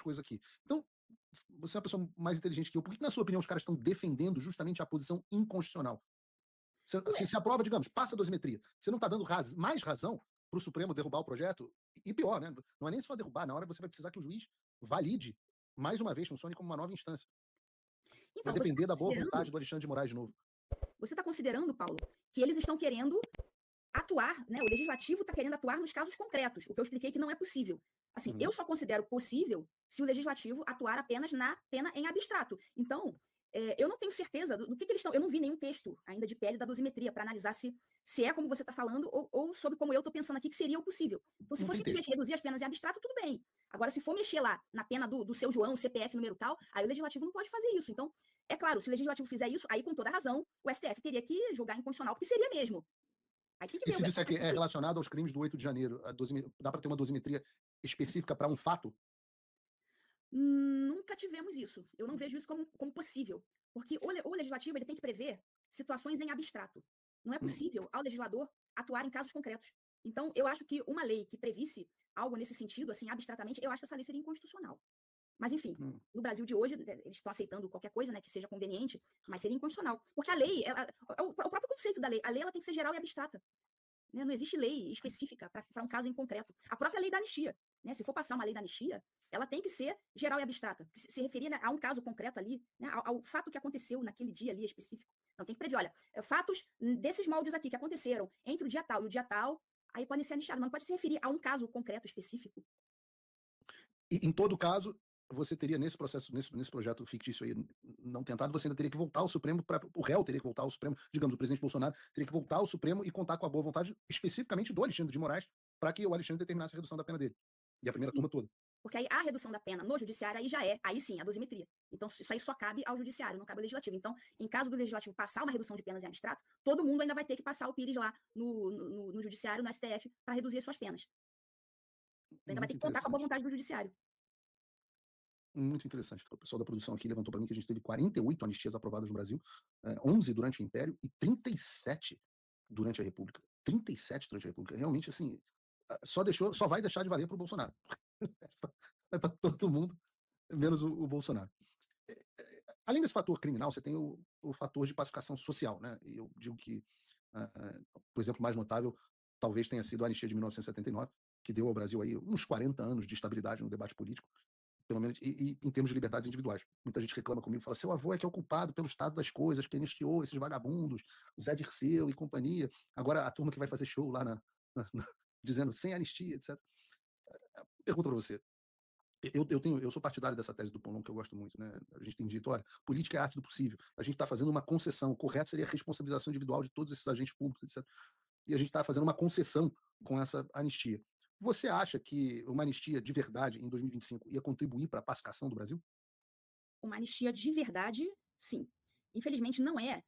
coisas aqui. Então, você é uma pessoa mais inteligente que eu. Por que, na sua opinião, os caras estão defendendo justamente a posição inconstitucional? Se a prova, digamos, passa a dosimetria, você não está dando mais razão para o Supremo derrubar o projeto? E pior, né? Não é nem só derrubar, na hora você vai precisar que o juiz valide, mais uma vez, funcione como uma nova instância. Então, vai depender da boa vontade do Alexandre de Moraes de novo. Você está considerando, Paulo, que eles estão querendo atuar, né? O legislativo está querendo atuar nos casos concretos, o que eu expliquei que não é possível. Assim, eu só considero possível se o legislativo atuar apenas na pena em abstrato. Então, eu não tenho certeza do que eles estão. Eu não vi nenhum texto ainda de PL da dosimetria para analisar se é como você está falando ou sobre como eu estou pensando aqui que seria o possível. Então, se for simplesmente reduzir as penas em abstrato, tudo bem. Agora, se for mexer lá na pena do seu João, CPF, número tal, aí o legislativo não pode fazer isso. Então, é claro, se o legislativo fizer isso, aí com toda razão, o STF teria que julgar inconstitucional, porque seria mesmo. E se disser que é relacionado aos crimes do 8 de janeiro, dá para ter uma dosimetria específica para um fato? Nunca tivemos isso. Eu não vejo isso como possível. Porque o legislativo ele tem que prever situações em abstrato. Não é possível ao legislador atuar em casos concretos. Então, eu acho que uma lei que previsse algo nesse sentido, assim, abstratamente, eu acho que essa lei seria inconstitucional. Mas, enfim, no Brasil de hoje, eles estão aceitando qualquer coisa, né, que seja conveniente, mas seria inconstitucional. Porque a lei, o próprio conceito da lei, a lei ela tem que ser geral e abstrata. Né? Não existe lei específica para um caso em concreto. A própria lei da anistia, né, se for passar uma lei da anistia, ela tem que ser geral e abstrata, se referir, né, a um caso concreto ali, né, ao fato que aconteceu naquele dia ali específico. Então tem que prever, olha, fatos desses moldes aqui que aconteceram entre o dia tal e o dia tal, aí podem ser anistiados, mas não pode se referir a um caso concreto específico. E, em todo caso, você teria nesse processo, nesse projeto fictício aí não tentado, você ainda teria que voltar ao Supremo, o réu teria que voltar ao Supremo, digamos, o presidente Bolsonaro teria que voltar ao Supremo e contar com a boa vontade especificamente do Alexandre de Moraes para que o Alexandre determinasse a redução da pena dele. E a primeira turma toda. Porque aí a redução da pena no judiciário aí sim, a dosimetria. Então, isso aí só cabe ao judiciário, não cabe ao legislativo. Então, em caso do legislativo passar uma redução de penas em abstrato, todo mundo ainda vai ter que passar o Pires lá no judiciário, no STF, para reduzir as suas penas. Então, ainda vai ter que contar com a boa vontade do judiciário. Muito interessante. O pessoal da produção aqui levantou para mim que a gente teve 48 anistias aprovadas no Brasil, 11 durante o Império e 37 durante a República. 37 durante a República. Realmente, assim, só vai deixar de valer para o Bolsonaro. Vai para todo mundo, menos o Bolsonaro. Além desse fator criminal, você tem o fator de pacificação social, né? E eu digo que, por exemplo, mais notável talvez tenha sido a anistia de 1979, que deu ao Brasil aí uns 40 anos de estabilidade no debate político, pelo menos e em termos de liberdades individuais. Muita gente reclama comigo, fala, seu avô é que é o culpado pelo estado das coisas, que anistiou esses vagabundos, o Zé Dirceu e companhia, agora a turma que vai fazer show lá dizendo sem anistia, etc. Pergunta para você, eu sou partidário dessa tese do Pompom, que eu gosto muito, né? A gente tem dito, olha, política é a arte do possível, a gente está fazendo uma concessão, o correto seria a responsabilização individual de todos esses agentes públicos, etc. E a gente está fazendo uma concessão com essa anistia. Você acha que uma anistia de verdade em 2025 ia contribuir para a pacificação do Brasil? Uma anistia de verdade, sim. Infelizmente, não é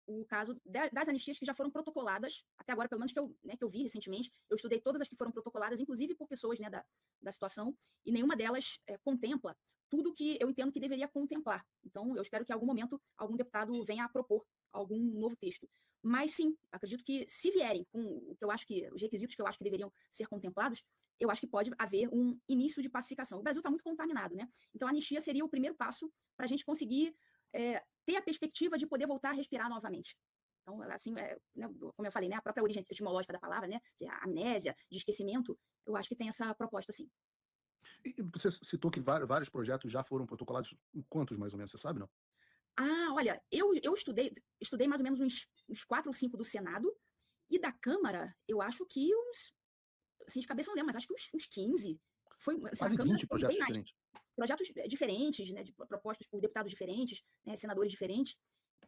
o caso das anistias que já foram protocoladas, até agora, pelo menos que eu vi recentemente. Eu estudei todas as que foram protocoladas, inclusive por pessoas, né, da situação, e nenhuma delas contempla tudo que eu entendo que deveria contemplar. Então, eu espero que em algum momento algum deputado venha a propor algum novo texto. Mas sim, acredito que se vierem com o que eu acho que os requisitos que eu acho que deveriam ser contemplados, eu acho que pode haver um início de pacificação. O Brasil está muito contaminado, né? Então a anistia seria o primeiro passo para a gente conseguir ter a perspectiva de poder voltar a respirar novamente. Então, assim, né, como eu falei, né, a própria origem etimológica da palavra, né, de amnésia, de esquecimento, eu acho que tem essa proposta, sim. E você citou que vários projetos já foram protocolados. Quantos, mais ou menos, você sabe, não? Olha, eu estudei mais ou menos uns 4 ou 5 do Senado, e da Câmara, eu acho que assim, de cabeça não lembro, mas acho que uns 15. Foi, assim, quase 20 projetos diferentes. Projetos diferentes, né, propostos por deputados diferentes, né, senadores diferentes,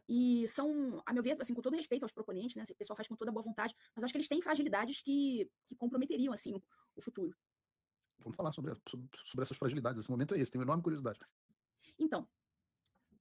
e são, a meu ver, assim, com todo respeito aos proponentes, né, o pessoal faz com toda boa vontade, mas acho que eles têm fragilidades que comprometeriam, assim, o futuro. Vamos falar sobre essas fragilidades, esse momento é esse, tenho enorme curiosidade. Então,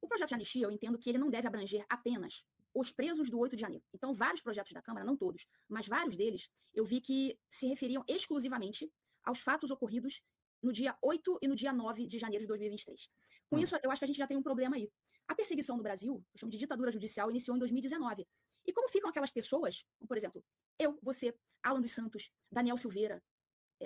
o projeto de anistia, eu entendo que ele não deve abranger apenas os presos do 8 de janeiro. Então, vários projetos da Câmara, não todos, mas vários deles, eu vi que se referiam exclusivamente aos fatos ocorridos no dia 8 e no dia 9 de janeiro de 2023. Com isso, eu acho que a gente já tem um problema aí. A perseguição no Brasil, eu chamo de ditadura judicial, iniciou em 2019. E como ficam aquelas pessoas, por exemplo, eu, você, Alan dos Santos, Daniel Silveira,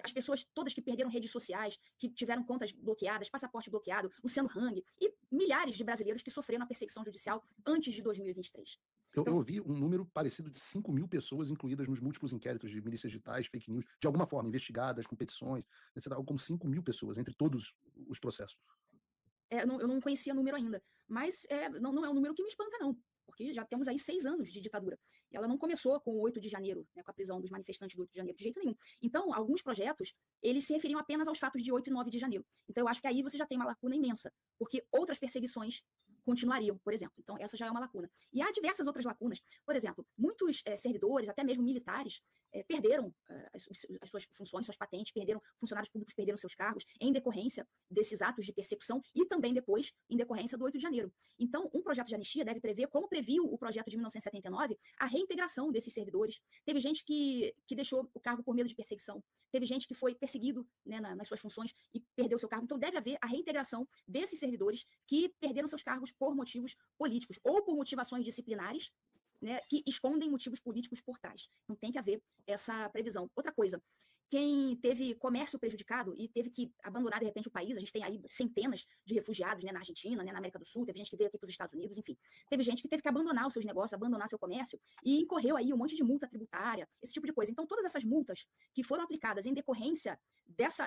as pessoas todas que perderam redes sociais, que tiveram contas bloqueadas, passaporte bloqueado, Luciano Hang, e milhares de brasileiros que sofreram a perseguição judicial antes de 2023. Eu ouvi um número parecido de 5.000 pessoas incluídas nos múltiplos inquéritos de milícias digitais, fake news, de alguma forma, investigadas, com petições, etc. Algo como 5.000 pessoas, entre todos os processos. Eu não conhecia número ainda, mas não é um número que me espanta, não, porque já temos aí 6 anos de ditadura. E ela não começou com o 8 de janeiro, né, com a prisão dos manifestantes do 8 de janeiro, de jeito nenhum. Então, alguns projetos, eles se referiam apenas aos fatos de 8 e 9 de janeiro. Então, eu acho que aí você já tem uma lacuna imensa, porque outras perseguições continuariam, por exemplo. Então, essa já é uma lacuna. E há diversas outras lacunas. Por exemplo, muitos servidores, até mesmo militares, perderam as suas funções, suas patentes, funcionários públicos perderam seus cargos em decorrência desses atos de persecução e também depois em decorrência do 8 de janeiro. Então, um projeto de anistia deve prever, como previu o projeto de 1979, a reintegração desses servidores. Teve gente que deixou o cargo por medo de perseguição, teve gente que foi perseguido, né, nas suas funções e perdeu seu cargo. Então, deve haver a reintegração desses servidores que perderam seus cargos por motivos políticos ou por motivações disciplinares, né, que escondem motivos políticos por trás. Então tem que haver essa previsão. Outra coisa, quem teve comércio prejudicado e teve que abandonar, de repente, o país, a gente tem aí centenas de refugiados, né, na Argentina, né, na América do Sul, teve gente que veio aqui para os Estados Unidos, enfim. Teve gente que teve que abandonar os seus negócios, abandonar seu comércio e incorreu aí um monte de multa tributária, esse tipo de coisa. Então todas essas multas que foram aplicadas em decorrência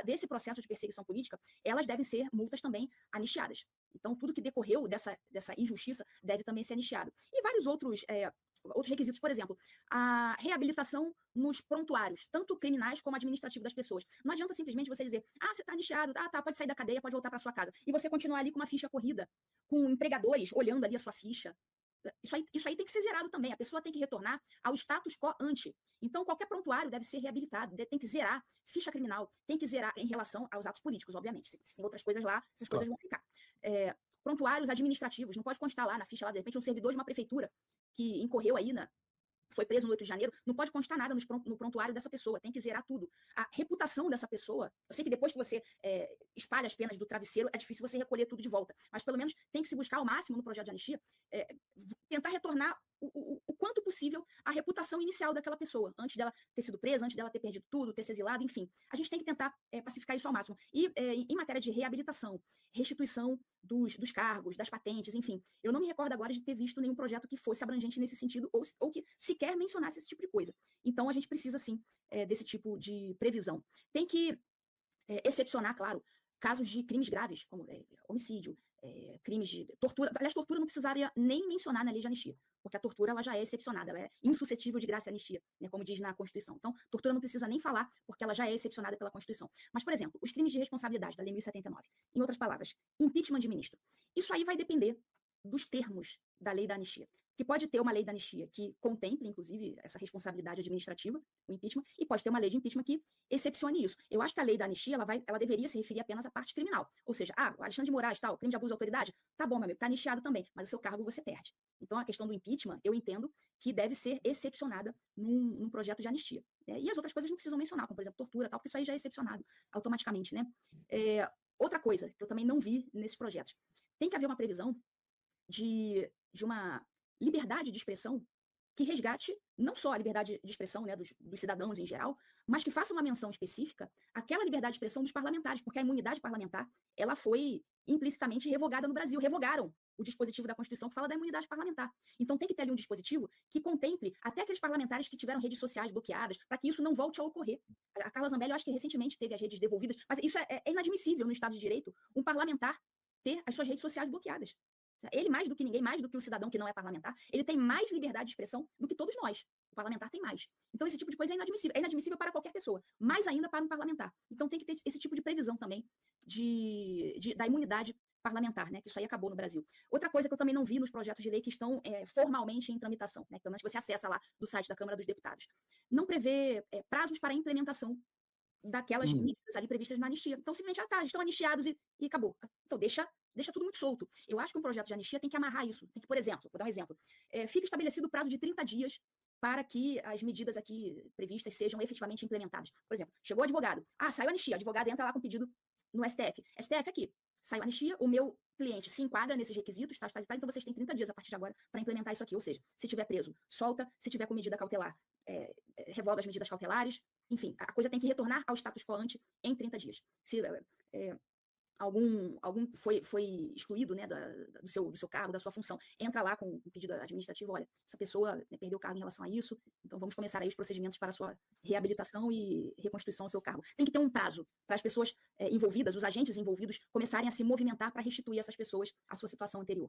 desse processo de perseguição política, elas devem ser multas também anistiadas. Então, tudo que decorreu dessa injustiça deve também ser anistiado. E vários outros requisitos, por exemplo, a reabilitação nos prontuários, tanto criminais como administrativos das pessoas. Não adianta simplesmente você dizer, você está anistiado, pode sair da cadeia, pode voltar para sua casa. E você continuar ali com uma ficha corrida, com empregadores olhando ali a sua ficha. Isso aí tem que ser zerado também. A pessoa tem que retornar ao status quo ante. Então, qualquer prontuário deve ser reabilitado, tem que zerar ficha criminal, tem que zerar em relação aos atos políticos, obviamente. Se tem outras coisas lá, essas coisas vão ficar. Prontuários administrativos, não pode constar lá na ficha, lá, de repente, um servidor de uma prefeitura que incorreu aí foi preso no 8 de janeiro, não pode constar nada no prontuário dessa pessoa, tem que zerar tudo. A reputação dessa pessoa, eu sei que depois que você espalha as penas do travesseiro, é difícil você recolher tudo de volta, mas pelo menos tem que se buscar ao máximo no projeto de anistia, tentar retornar o quanto possível a reputação inicial daquela pessoa, antes dela ter sido presa, antes dela ter perdido tudo, ter se exilado, enfim. A gente tem que tentar pacificar isso ao máximo. E em matéria de reabilitação, restituição dos cargos, das patentes, enfim, eu não me recordo agora de ter visto nenhum projeto que fosse abrangente nesse sentido, ou que sequer mencionasse esse tipo de coisa. Então, a gente precisa, sim, desse tipo de previsão. Tem que excepcionar, claro, casos de crimes graves, como homicídio, crimes de tortura. Aliás, tortura não precisaria nem mencionar na lei de anistia, porque a tortura ela já é excepcionada, ela é insuscetível de graça e anistia, né, como diz na Constituição. Então, tortura não precisa nem falar, porque ela já é excepcionada pela Constituição. Mas, por exemplo, os crimes de responsabilidade da Lei 1079, em outras palavras, impeachment de ministro. Isso aí vai depender dos termos da lei da anistia, que pode ter uma lei da anistia que contemple, inclusive, essa responsabilidade administrativa, o impeachment, e pode ter uma lei de impeachment que excepcione isso. Eu acho que a lei da anistia, ela deveria se referir apenas à parte criminal. Ou seja, o Alexandre de Moraes, tal, crime de abuso de autoridade, tá bom, meu amigo, tá anistiado também, mas o seu cargo você perde. Então, a questão do impeachment, eu entendo que deve ser excepcionada num projeto de anistia. E as outras coisas não precisam mencionar, como, por exemplo, tortura, tal, porque isso aí já é excepcionado automaticamente, né? Outra coisa que eu também não vi nesses projetos. Tem que haver uma previsão de uma liberdade de expressão que resgate não só a liberdade de expressão, né, dos cidadãos em geral, mas que faça uma menção específica àquela liberdade de expressão dos parlamentares, porque a imunidade parlamentar ela foi implicitamente revogada no Brasil. Revogaram o dispositivo da Constituição que fala da imunidade parlamentar. Então tem que ter ali um dispositivo que contemple até aqueles parlamentares que tiveram redes sociais bloqueadas, para que isso não volte a ocorrer. A Carla Zambelli, eu acho que recentemente teve as redes devolvidas, mas isso é inadmissível no Estado de Direito, um parlamentar ter as suas redes sociais bloqueadas. Ele, mais do que ninguém, mais do que o cidadão que não é parlamentar, ele tem mais liberdade de expressão do que todos nós. O parlamentar tem mais. Então, esse tipo de coisa é inadmissível. É inadmissível para qualquer pessoa, mais ainda para um parlamentar. Então, tem que ter esse tipo de previsão também da imunidade parlamentar, né? Que isso aí acabou no Brasil. Outra coisa que eu também não vi nos projetos de lei que estão formalmente em tramitação, né? Pelo menos você acessa lá do site da Câmara dos Deputados. Não prevê prazos para a implementação daquelas medidas ali previstas na anistia. Então, simplesmente, estão anistiados e acabou. Então, deixa tudo muito solto. Eu acho que um projeto de anistia tem que amarrar isso. Tem que, por exemplo, vou dar um exemplo, fica estabelecido o prazo de 30 dias para que as medidas aqui previstas sejam efetivamente implementadas. Por exemplo, chegou o advogado, saiu a anistia, o advogado entra lá com pedido no STF. STF aqui, saiu a anistia, o meu cliente se enquadra nesses requisitos, então vocês têm 30 dias a partir de agora para implementar isso aqui. Ou seja, se tiver preso, solta, se tiver com medida cautelar, revoga as medidas cautelares, enfim, a coisa tem que retornar ao status quo ante em 30 dias. Se algum foi excluído, né, do seu cargo, da sua função, entra lá com um pedido administrativo, olha, essa pessoa, né, perdeu o cargo em relação a isso, então vamos começar aí os procedimentos para a sua reabilitação e reconstituição ao seu cargo. Tem que ter um prazo para as pessoas envolvidas, os agentes envolvidos, começarem a se movimentar para restituir essas pessoas à sua situação anterior.